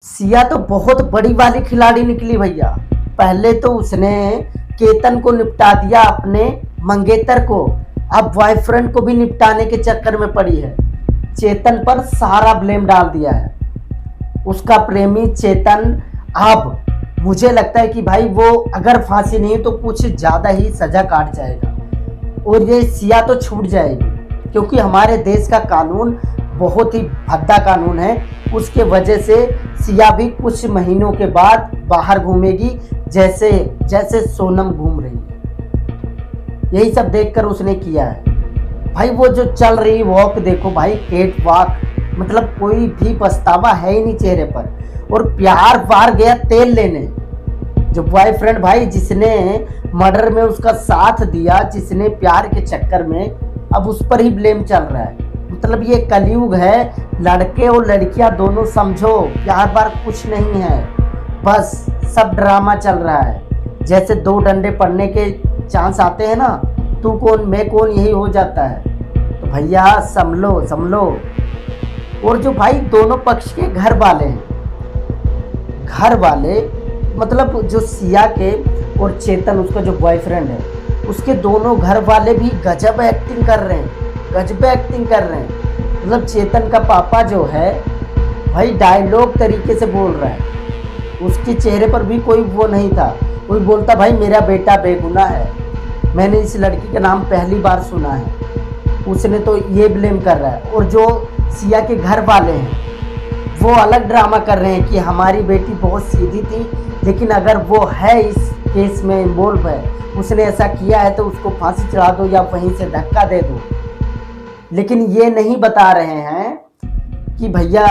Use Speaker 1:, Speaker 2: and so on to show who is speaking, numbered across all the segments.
Speaker 1: सिया तो बहुत बड़ी वाली खिलाड़ी निकली भैया। पहले तो उसने केतन को निपटा दिया, अपने मंगेतर को, अब बॉयफ्रेंड को भी निपटाने के चक्कर में पड़ी है। चेतन पर सारा ब्लेम डाल दिया है उसका प्रेमी चेतन। अब मुझे लगता है कि भाई वो अगर फांसी नहीं तो कुछ ज़्यादा ही सजा काट जाएगा और ये सिया तो छूट जाएगी, क्योंकि हमारे देश का कानून बहुत ही भद्दा कानून है। उसके वजह से सिया भी कुछ महीनों के बाद बाहर घूमेगी, जैसे जैसे सोनम घूम रही है। यही सब देखकर उसने किया है भाई। वो जो चल रही वॉक देखो भाई, केट वॉक, मतलब कोई भी पछतावा है ही नहीं चेहरे पर। और प्यार पार गया तेल लेने। जो बॉयफ्रेंड भाई जिसने मर्डर में उसका साथ दिया, जिसने प्यार के चक्कर में, अब उस पर ही ब्लेम चल रहा है। मतलब ये कलयुग है। लड़के और लड़कियां दोनों समझो, प्यार बार कुछ नहीं है, बस सब ड्रामा चल रहा है। जैसे दो डंडे पड़ने के चांस आते हैं ना, तू कौन मैं कौन, यही हो जाता है। तो भैया संभलो संभलो। और जो भाई दोनों पक्ष के घर वाले हैं, घर वाले मतलब जो सिया के और चेतन उसका जो बॉयफ्रेंड है, उसके दोनों घर वाले भी गजब एक्टिंग कर रहे हैं, गजब एक्टिंग कर रहे हैं। मतलब चेतन का पापा जो है भाई डायलॉग तरीके से बोल रहा है, उसके चेहरे पर भी कोई वो नहीं था। कोई बोलता भाई मेरा बेटा बेगुनाह है, मैंने इस लड़की का नाम पहली बार सुना है, उसने तो ये ब्लेम कर रहा है। और जो सिया के घर वाले हैं वो अलग ड्रामा कर रहे हैं कि हमारी बेटी बहुत सीधी थी, लेकिन अगर वो है इस केस में इन्वॉल्व है, उसने ऐसा किया है तो उसको फांसी चढ़ा दो या वहीं से धक्का दे दो। लेकिन ये नहीं बता रहे हैं कि भैया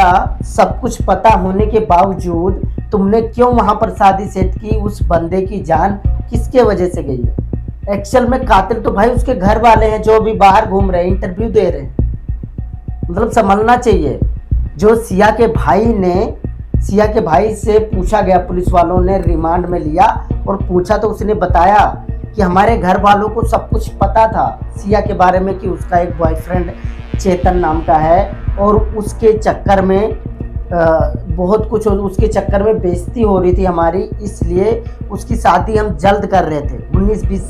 Speaker 1: सब कुछ पता होने के बावजूद तुमने क्यों वहां पर शादी सेट की, उस बंदे की जान किसके वजह से गई है। एक्चुअल में कातिल तो भाई उसके घर वाले हैं, जो भी बाहर घूम रहे हैं, इंटरव्यू दे रहे हैं। मतलब संभलना चाहिए। जो सिया के भाई से पूछा गया, पुलिस वालों ने रिमांड में लिया और पूछा तो उसने बताया कि हमारे घर वालों को सब कुछ पता था सिया के बारे में, कि उसका एक बॉयफ्रेंड चेतन नाम का है और उसके चक्कर में बहुत कुछ, उसके चक्कर में बेइज्जती हो रही थी हमारी, इसलिए उसकी शादी हम जल्द कर रहे थे 19-20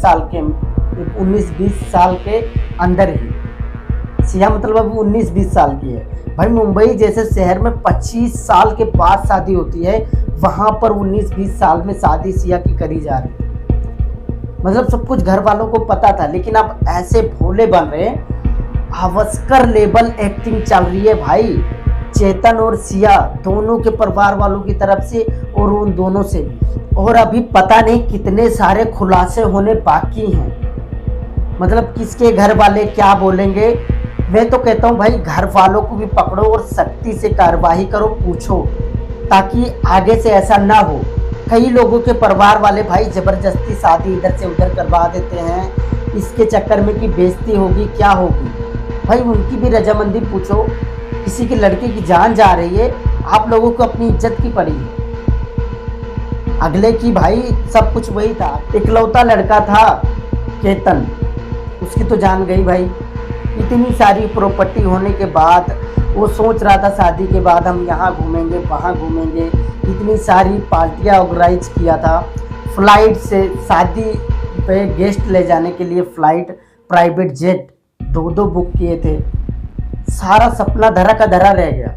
Speaker 1: साल के अंदर ही। सिया मतलब अभी 19-20 साल की है भाई। मुंबई जैसे शहर में 25 साल के बाद शादी होती है, वहाँ पर 19-20 साल में शादी सिया की करी जा रही थी। मतलब सब कुछ घर वालों को पता था, लेकिन अब ऐसे भोले बन रहे हैं। हवस्कर लेवल एक्टिंग चल रही है भाई, चेतन और सिया दोनों के परिवार वालों की तरफ से और उन दोनों से भी। और अभी पता नहीं कितने सारे खुलासे होने बाकी हैं। मतलब किसके घर वाले क्या बोलेंगे। मैं तो कहता हूँ भाई घर वालों को भी पकड़ो और सख्ती से कार्रवाई करो, पूछो, ताकि आगे से ऐसा ना हो। कई लोगों के परिवार वाले भाई ज़बरदस्ती शादी इधर से उधर करवा देते हैं, इसके चक्कर में कि बेइज्जती होगी क्या होगी। भाई उनकी भी रजामंदी पूछो। किसी की लड़की की जान जा रही है, आप लोगों को अपनी इज्जत की पड़ी है। अगले की भाई सब कुछ वही था, इकलौता लड़का था केतन, उसकी तो जान गई भाई। इतनी सारी प्रॉपर्टी होने के बाद वो सोच रहा था शादी के बाद हम यहाँ घूमेंगे वहाँ घूमेंगे, इतनी सारी पार्टियाँ ऑर्गेनाइज किया था। फ्लाइट से शादी पे गेस्ट ले जाने के लिए फ्लाइट, प्राइवेट जेट 2 बुक किए थे। सारा सपना धरा का धरा रह गया।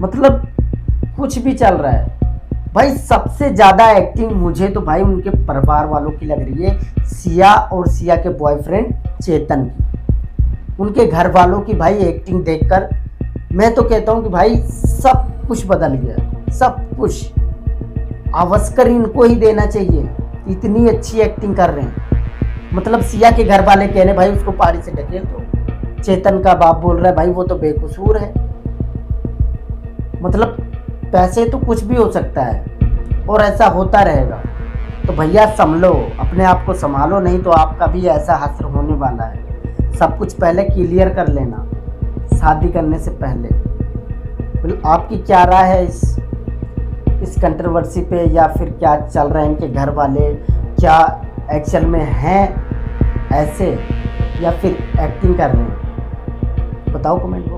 Speaker 1: मतलब कुछ भी चल रहा है भाई। सबसे ज़्यादा एक्टिंग मुझे तो भाई उनके परिवार वालों की लग रही है, सिया और सिया के बॉयफ्रेंड चेतन की। उनके घर वालों की भाई एक्टिंग देखकर मैं तो कहता हूँ कि भाई सब कुछ बदल गया, सब कुछ। ऑस्कर इनको ही देना चाहिए, इतनी अच्छी एक्टिंग कर रहे हैं। मतलब सिया के घर वाले कह रहे भाई उसको पहाड़ी से ढकेल दो, चेतन का बाप बोल रहा है भाई वो तो बेकसूर है। मतलब पैसे तो कुछ भी हो सकता है और ऐसा होता रहेगा। तो भैया संभलो, अपने आप को संभालो, नहीं तो आपका भी ऐसा हश्र होने वाला है। सब कुछ पहले क्लियर कर लेना शादी करने से पहले। आपकी क्या राय है इस कंट्रोवर्सी पे, या फिर क्या चल रहा है इनके घर वाले, क्या एक्चुअल में हैं ऐसे या फिर एक्टिंग कर रहे हैं? बताओ कमेंट बॉक्स।